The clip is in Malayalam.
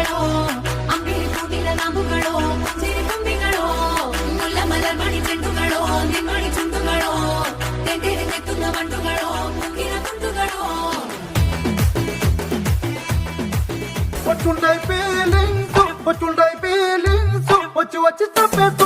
പൂക്കളോ അമ്പിളി പൂവില നാമ്പുകളോ പുഞ്ചിരി തുമ്പികളോ മുല്ല മലർ മണി ചെണ്ടുകളോ നിന്മണി ചുണ്ടുകളോ തെണ്ടിരുന്നെത്തുന്ന വണ്ടുകളോ മുങ്ങിന കുണ്ടുകളോ What you like feeling so? What you like feeling so? What you tapete